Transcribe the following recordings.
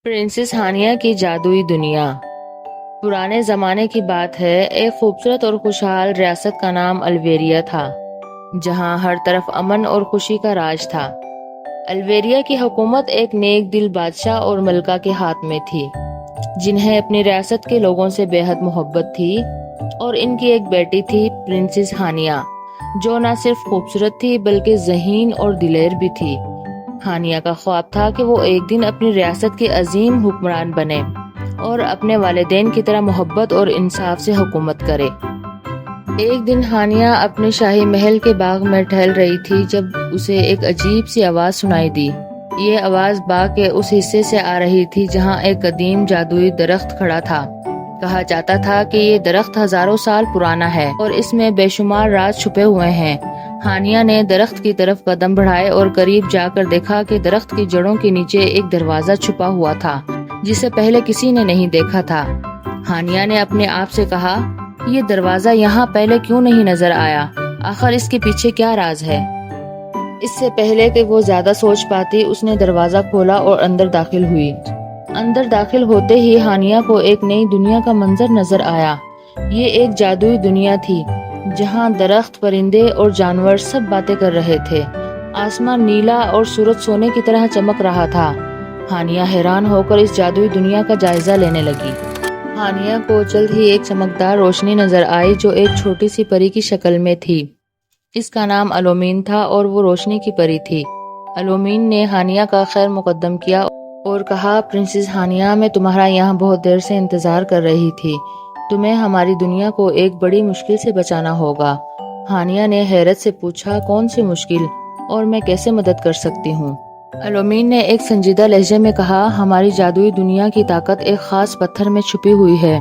Princess Hania کی جادوئی دنیا۔ پرانے زمانے کی بات ہے، ایک خوبصورت اور خوشحال ریاست کا نام الویریا تھا، جہاں ہر طرف امن اور خوشی کا راج تھا۔ الویریا کی حکومت ایک نیک دل بادشاہ اور ملکہ کے ہاتھ میں تھی، جنہیں اپنی ریاست کے لوگوں سے بے حد محبت تھی، اور ان کی ایک بیٹی تھی پرنسس ہانیہ، جو نہ صرف خوبصورت تھی بلکہ ذہین اور دلیر بھی تھی۔ ہانیہ کا خواب تھا کہ وہ ایک دن اپنی ریاست کے عظیم حکمران بنے اور اپنے والدین کی طرح محبت اور انصاف سے حکومت کرے۔ ایک دن ہانیہ اپنے شاہی محل کے باغ میں ٹہل رہی تھی جب اسے ایک عجیب سی آواز سنائی دی۔ یہ آواز باغ کے اس حصے سے آ رہی تھی جہاں ایک قدیم جادوئی درخت کھڑا تھا۔ کہا جاتا تھا کہ یہ درخت ہزاروں سال پرانا ہے اور اس میں بے شمار راز چھپے ہوئے ہیں۔ ہانیہ نے درخت کی طرف قدم بڑھائے اور قریب جا کر دیکھا کہ درخت کی جڑوں کے نیچے ایک دروازہ چھپا ہوا تھا جسے پہلے کسی نے نہیں دیکھا تھا۔ ہانیہ نے اپنے آپ سے کہا، یہ دروازہ یہاں پہلے کیوں نہیں نظر آیا؟ آخر اس کے پیچھے کیا راز ہے؟ اس سے پہلے کہ وہ زیادہ سوچ پاتی، اس نے دروازہ کھولا اور اندر داخل ہوئی۔ اندر داخل ہوتے ہی ہانیہ کو ایک نئی دنیا کا منظر نظر آیا۔ یہ ایک جادوئی دنیا تھی جہاں درخت، پرندے اور جانور سب باتیں کر رہے تھے۔ آسمان نیلا اور سورج سونے کی طرح چمک رہا تھا۔ ہانیہ حیران ہو کر اس جادوئی دنیا کا جائزہ لینے لگی۔ ہانیہ کو جلد ہی ایک چمکدار روشنی نظر آئی جو ایک چھوٹی سی پری کی شکل میں تھی۔ اس کا نام الومین تھا اور وہ روشنی کی پری تھی۔ الومین نے ہانیہ کا خیر مقدم کیا اور کہا، پرنسس ہانیہ، میں تمہارا یہاں بہت دیر سے انتظار کر رہی تھی۔ تمہیں ہماری دنیا کو ایک بڑی مشکل سے بچانا ہوگا۔ ہانیہ نے حیرت سے پوچھا، کون سی مشکل اور میں کیسے مدد کر سکتی ہوں؟ الومین نے ایک سنجیدہ لہجے میں کہا، ہماری جادوئی دنیا کی طاقت ایک خاص پتھر میں چھپی ہوئی ہے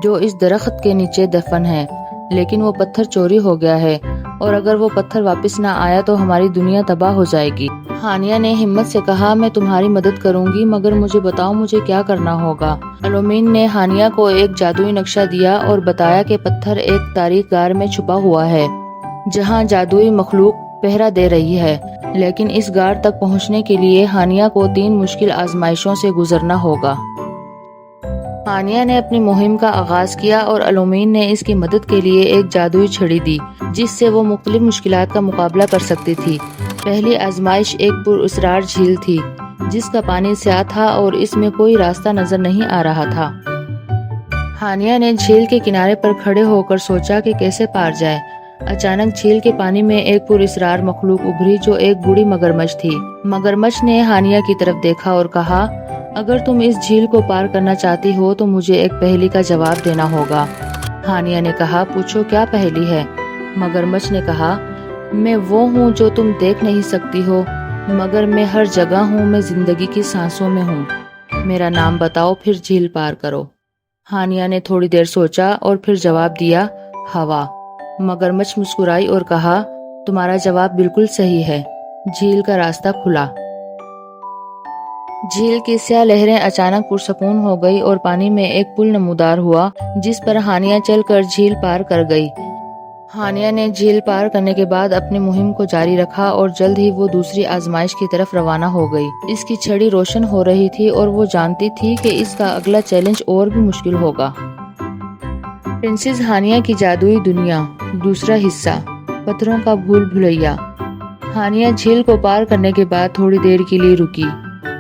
جو اس درخت کے نیچے دفن ہے، لیکن وہ پتھر چوری ہو گیا ہے اور اگر وہ پتھر واپس نہ آیا تو ہماری دنیا تباہ ہو جائے گی۔ ہانیہ نے ہمت سے کہا، میں تمہاری مدد کروں گی، مگر مجھے بتاؤ مجھے کیا کرنا ہوگا۔ الومین نے ہانیہ کو ایک جادوئی نقشہ دیا اور بتایا کہ پتھر ایک تاریک غار میں چھپا ہوا ہے جہاں جادوئی مخلوق پہرا دے رہی ہے، لیکن اس غار تک پہنچنے کے لیے ہانیہ کو 3 مشکل آزمائشوں سے گزرنا ہوگا۔ ہانیہ نے اپنی مہم کا آغاز کیا اور الومین نے اس کی مدد کے لیے ایک جادوئی چھڑی دی جس سے وہ مختلف مشکلات کا مقابلہ کر سکتی تھی۔ پہلی آزمائش ایک پراسرار جھیل تھی جس کا پانی سیاہ تھا اور اس میں کوئی راستہ نظر نہیں آ رہا تھا۔ ہانیہ نے جھیل کے کنارے پر کھڑے ہو کر سوچا کہ کیسے پار جائے۔ اچانک جھیل کے پانی میں ایک پراسرار مخلوق ابھری جو ایک بوڑھی مگرمچھ تھی۔ مگرمچھ نے ہانیہ کی طرف دیکھا اور کہا، اگر تم اس جھیل کو پار کرنا چاہتی ہو تو مجھے ایک پہیلی کا جواب دینا ہوگا۔ ہانیہ نے کہا، پوچھو کیا پہیلی ہے؟ مگرمچھ نے کہا، میں وہ ہوں جو تم دیکھ نہیں سکتی ہو، مگر میں ہر جگہ ہوں، میں زندگی کی سانسوں میں ہوں۔ میرا نام بتاؤ پھر جھیل پار کرو۔ ہانیہ نے تھوڑی دیر سوچا اور پھر جواب دیا، ہوا۔ مگرمچھ مسکرائی اور کہا، تمہارا جواب بالکل صحیح ہے۔ جھیل کا راستہ کھلا۔ جھیل کی سیاہ لہریں اچانک پرسکون ہو گئی اور پانی میں ایک پل نمودار ہوا جس پر ہانیہ چل کر جھیل پار کر گئی۔ ہانیہ نے جھیل پار کرنے کے بعد اپنی مہم کو جاری رکھا اور جلد ہی وہ دوسری آزمائش کی طرف روانہ ہو گئی۔ اس کی چھڑی روشن ہو رہی تھی اور وہ جانتی تھی کہ اس کا اگلا چیلنج اور بھی مشکل ہوگا۔ پرنسس ہانیہ کی جادوئی دنیا، دوسرا حصہ، پتھروں کا بھول بھلیا۔ ہانیہ جھیل کو پار کرنے کے بعد تھوڑی دیر کے لیے رکی۔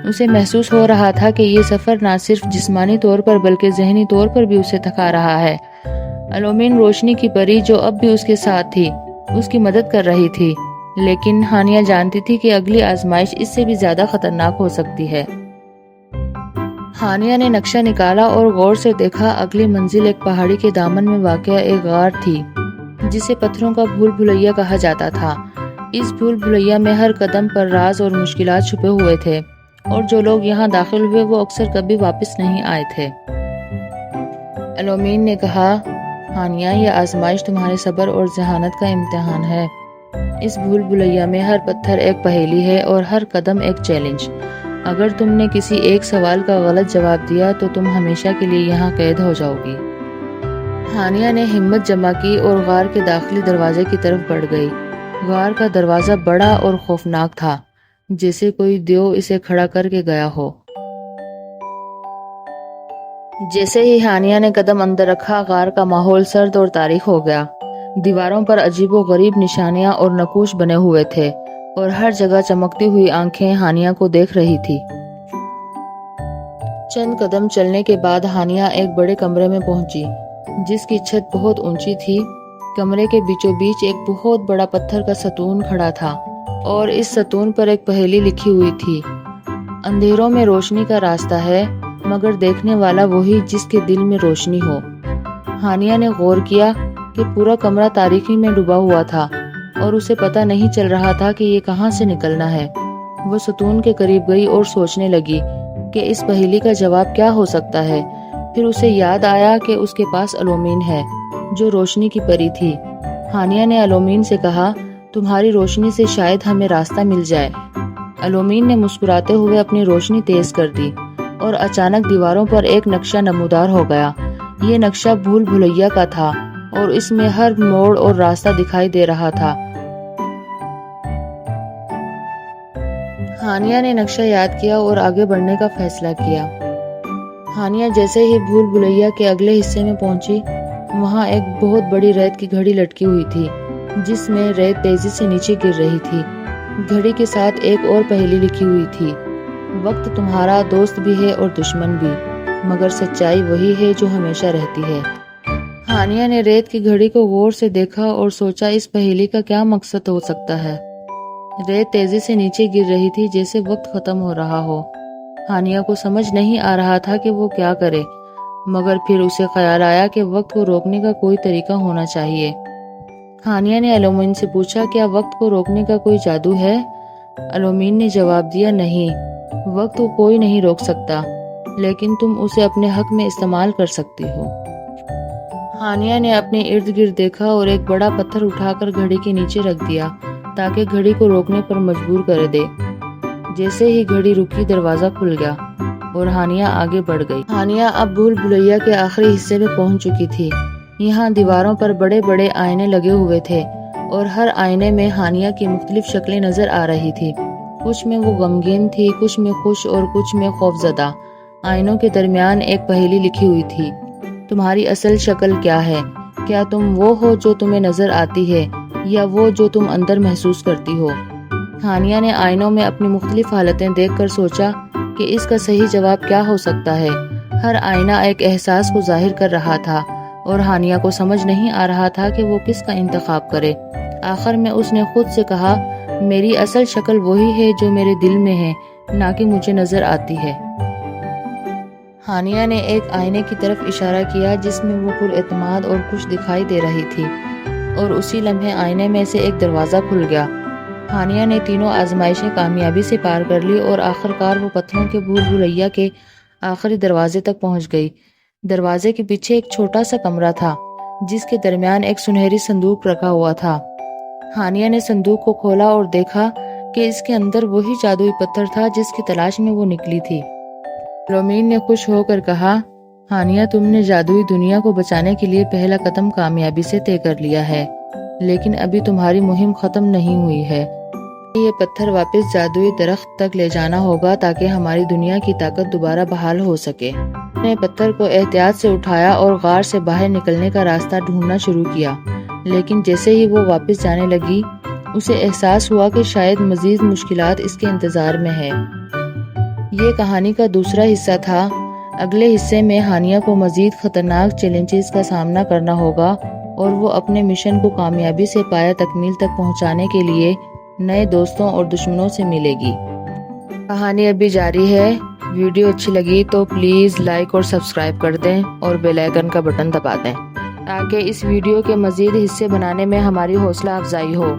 اسے محسوس ہو رہا تھا کہ یہ سفر نہ صرف جسمانی طور پر بلکہ ذہنی طور پر بھی اسے تھکا رہا ہے۔ الومین روشنی کی پری جو اب بھی اس کے ساتھ تھی، اس کی مدد کر رہی تھی، لیکن ہانیہ جانتی تھی کہ اگلی آزمائش اس سے بھی زیادہ خطرناک ہو سکتی ہے۔ ہانیہ نے نقشہ نکالا اور غور سے دیکھا۔ اگلی منزل ایک پہاڑی کے دامن میں واقع ایک غار تھی جسے پتھروں کا بھول بھلیا کہا جاتا تھا۔ اس بھول بھلیا میں ہر قدم پر راز اور مشکلات چھپے ہوئے تھے اور جو لوگ یہاں داخل ہوئے وہ اکثر کبھی واپس نہیں آئے تھے۔ الومین نے کہا، ہانیہ، یہ آزمائش تمہارے صبر اور ذہانت کا امتحان ہے۔ اس بھول بھلیا میں ہر پتھر ایک پہیلی ہے اور ہر قدم ایک چیلنج۔ اگر تم نے کسی ایک سوال کا غلط جواب دیا تو تم ہمیشہ کے لیے یہاں قید ہو جاؤ گی۔ ہانیہ نے ہمت جمع کی اور غار کے داخلی دروازے کی طرف بڑھ گئی۔ غار کا دروازہ بڑا اور خوفناک تھا، جیسے کوئی دیو اسے کھڑا کر کے گیا ہو۔ جیسے ہی ہانیہ نے قدم اندر رکھا، غار کا ماحول سرد اور تاریک ہو گیا۔ دیواروں پر عجیب و غریب نشانیاں اور نقوش بنے ہوئے تھے اور ہر جگہ چمکتی ہوئی آنکھیں ہانیہ کو دیکھ رہی تھی۔ چند قدم چلنے کے بعد ہانیہ ایک بڑے کمرے میں پہنچی جس کی چھت بہت اونچی تھی۔ کمرے کے بیچوں بیچ ایک بہت بڑا پتھر کا ستون کھڑا تھا اور اس ستون پر ایک پہیلی لکھی ہوئی تھی: اندھیروں میں روشنی کا راستہ ہے، مگر دیکھنے والا وہی جس کے دل میں روشنی ہو۔ ہانیہ نے غور کیا کہ پورا کمرہ تاریکی میں ڈوبا ہوا تھا اور اسے پتہ نہیں چل رہا تھا کہ یہ کہاں سے نکلنا ہے۔ وہ ستون کے قریب گئی اور سوچنے لگی کہ اس پہیلی کا جواب کیا ہو سکتا ہے۔ پھر اسے یاد آیا کہ اس کے پاس الومین ہے جو روشنی کی پری تھی۔ ہانیہ نے الومین سے کہا، تمہاری روشنی سے شاید ہمیں راستہ مل جائے۔ الومین نے مسکراتے ہوئے اپنی روشنی تیز کر دی اور اچانک دیواروں پر ایک نقشہ نمودار ہو گیا۔ یہ نقشہ بھول بھلیا کا تھا اور اس میں ہر موڑ اور راستہ دکھائی دے رہا تھا۔ ہانیہ نے نقشہ یاد کیا اور آگے بڑھنے کا فیصلہ کیا۔ ہانیہ جیسے ہی بھول بھلیا کے اگلے حصے میں پہنچی، وہاں ایک بہت بڑی ریت کی گھڑی لٹکی ہوئی تھی جس میں ریت تیزی سے نیچے گر رہی تھی۔ گھڑی کے ساتھ ایک اور پہیلی لکھی ہوئی تھی: وقت تمہارا دوست بھی ہے اور دشمن بھی، مگر سچائی وہی ہے جو ہمیشہ رہتی ہے۔ ہانیہ نے ریت کی گھڑی کو غور سے دیکھا اور سوچا اس پہیلی کا کیا مقصد ہو سکتا ہے۔ ریت تیزی سے نیچے گر رہی تھی جیسے وقت ختم ہو رہا ہو۔ ہانیہ کو سمجھ نہیں آ رہا تھا کہ وہ کیا کرے، مگر پھر اسے خیال آیا کہ وقت کو روکنے کا کوئی طریقہ ہونا چاہیے۔ ہانیہ نے الومین سے پوچھا، کیا وقت کو روکنے کا کوئی جادو ہے؟ الومین نے جواب دیا، نہیں، وقت کو کوئی نہیں روک سکتا، لیکن تم اسے اپنے حق میں استعمال کر سکتی ہو۔ ہانیہ نے اپنے ارد گرد دیکھا اور ایک بڑا پتھر اٹھا کر گھڑی کے نیچے رکھ دیا تاکہ گھڑی کو روکنے پر مجبور کر دے۔ جیسے ہی گھڑی رکی، دروازہ کھل گیا اور ہانیہ آگے بڑھ گئی۔ ہانیہ اب بھول بھلیا کے آخری حصے میں پہنچ چکی تھی۔ یہاں دیواروں پر بڑے بڑے آئینے لگے ہوئے تھے اور ہر آئینے میں ہانیہ کی مختلف شکلیں نظر آ رہی تھی۔ کچھ میں وہ غمگین تھی، کچھ میں خوش اور کچھ میں خوفزدہ۔ آئینوں کے درمیان ایک پہیلی لکھی ہوئی تھی: تمہاری اصل شکل کیا ہے؟ کیا تم وہ ہو جو تمہیں نظر آتی ہے یا وہ جو تم اندر محسوس کرتی ہو؟ ہانیہ نے آئینوں میں اپنی مختلف حالتیں دیکھ کر سوچا کہ اس کا صحیح جواب کیا ہو سکتا ہے۔ ہر آئینہ ایک احساس کو ظاہر کر رہا تھا اور ہانیہ کو سمجھ نہیں آ رہا تھا کہ وہ کس کا انتخاب کرے۔ آخر میں اس نے خود سے کہا، میری اصل شکل وہی ہے جو میرے دل میں ہے، نہ کہ مجھے نظر آتی ہے۔ ہانیہ نے ایک آئینے کی طرف اشارہ کیا جس میں وہ پر اعتماد اور خوش دکھائی دے رہی تھی، اور اسی لمحے آئینے میں سے ایک دروازہ کھل گیا۔ ہانیہ نے تینوں آزمائشیں کامیابی سے پار کر لی اور آخرکار وہ پتھروں کے بھول بھلیا کے آخری دروازے تک پہنچ گئی۔ دروازے کے پیچھے ایک چھوٹا سا کمرہ تھا جس کے درمیان ایک سنہری صندوق رکھا ہوا تھا۔ ہانیہ نے صندوق کو کھولا اور دیکھا کہ اس کے اندر وہی جادوئی پتھر تھا جس کی تلاش میں وہ نکلی تھی۔ الومین نے خوش ہو کر کہا، ہانیہ، تم نے جادوئی دنیا کو بچانے کے لیے پہلا قدم کامیابی سے طے کر لیا ہے، لیکن ابھی تمہاری مہم ختم نہیں ہوئی ہے۔ یہ پتھر واپس جادوئی درخت تک لے جانا ہوگا تاکہ ہماری دنیا کی طاقت دوبارہ بحال ہو سکے۔ میں نے پتھر کو احتیاط سے اٹھایا اور غار سے باہر نکلنے کا راستہ ڈھونڈنا شروع کیا، لیکن جیسے ہی وہ واپس جانے لگی، اسے احساس ہوا کہ شاید مزید مشکلات اس کے انتظار میں ہے۔ یہ کہانی کا دوسرا حصہ تھا۔ اگلے حصے میں ہانیہ کو مزید خطرناک چیلنجز کا سامنا کرنا ہوگا اور وہ اپنے مشن کو کامیابی سے پایہ تکمیل تک پہنچانے کے لیے نئے دوستوں اور دشمنوں سے ملے گی۔ کہانی ابھی جاری ہے۔ ویڈیو اچھی لگی تو پلیز لائک اور سبسکرائب کر دیں اور بیل آئیکن کا بٹن دبا دیں تاکہ اس ویڈیو کے مزید حصے بنانے میں ہماری حوصلہ افزائی ہو۔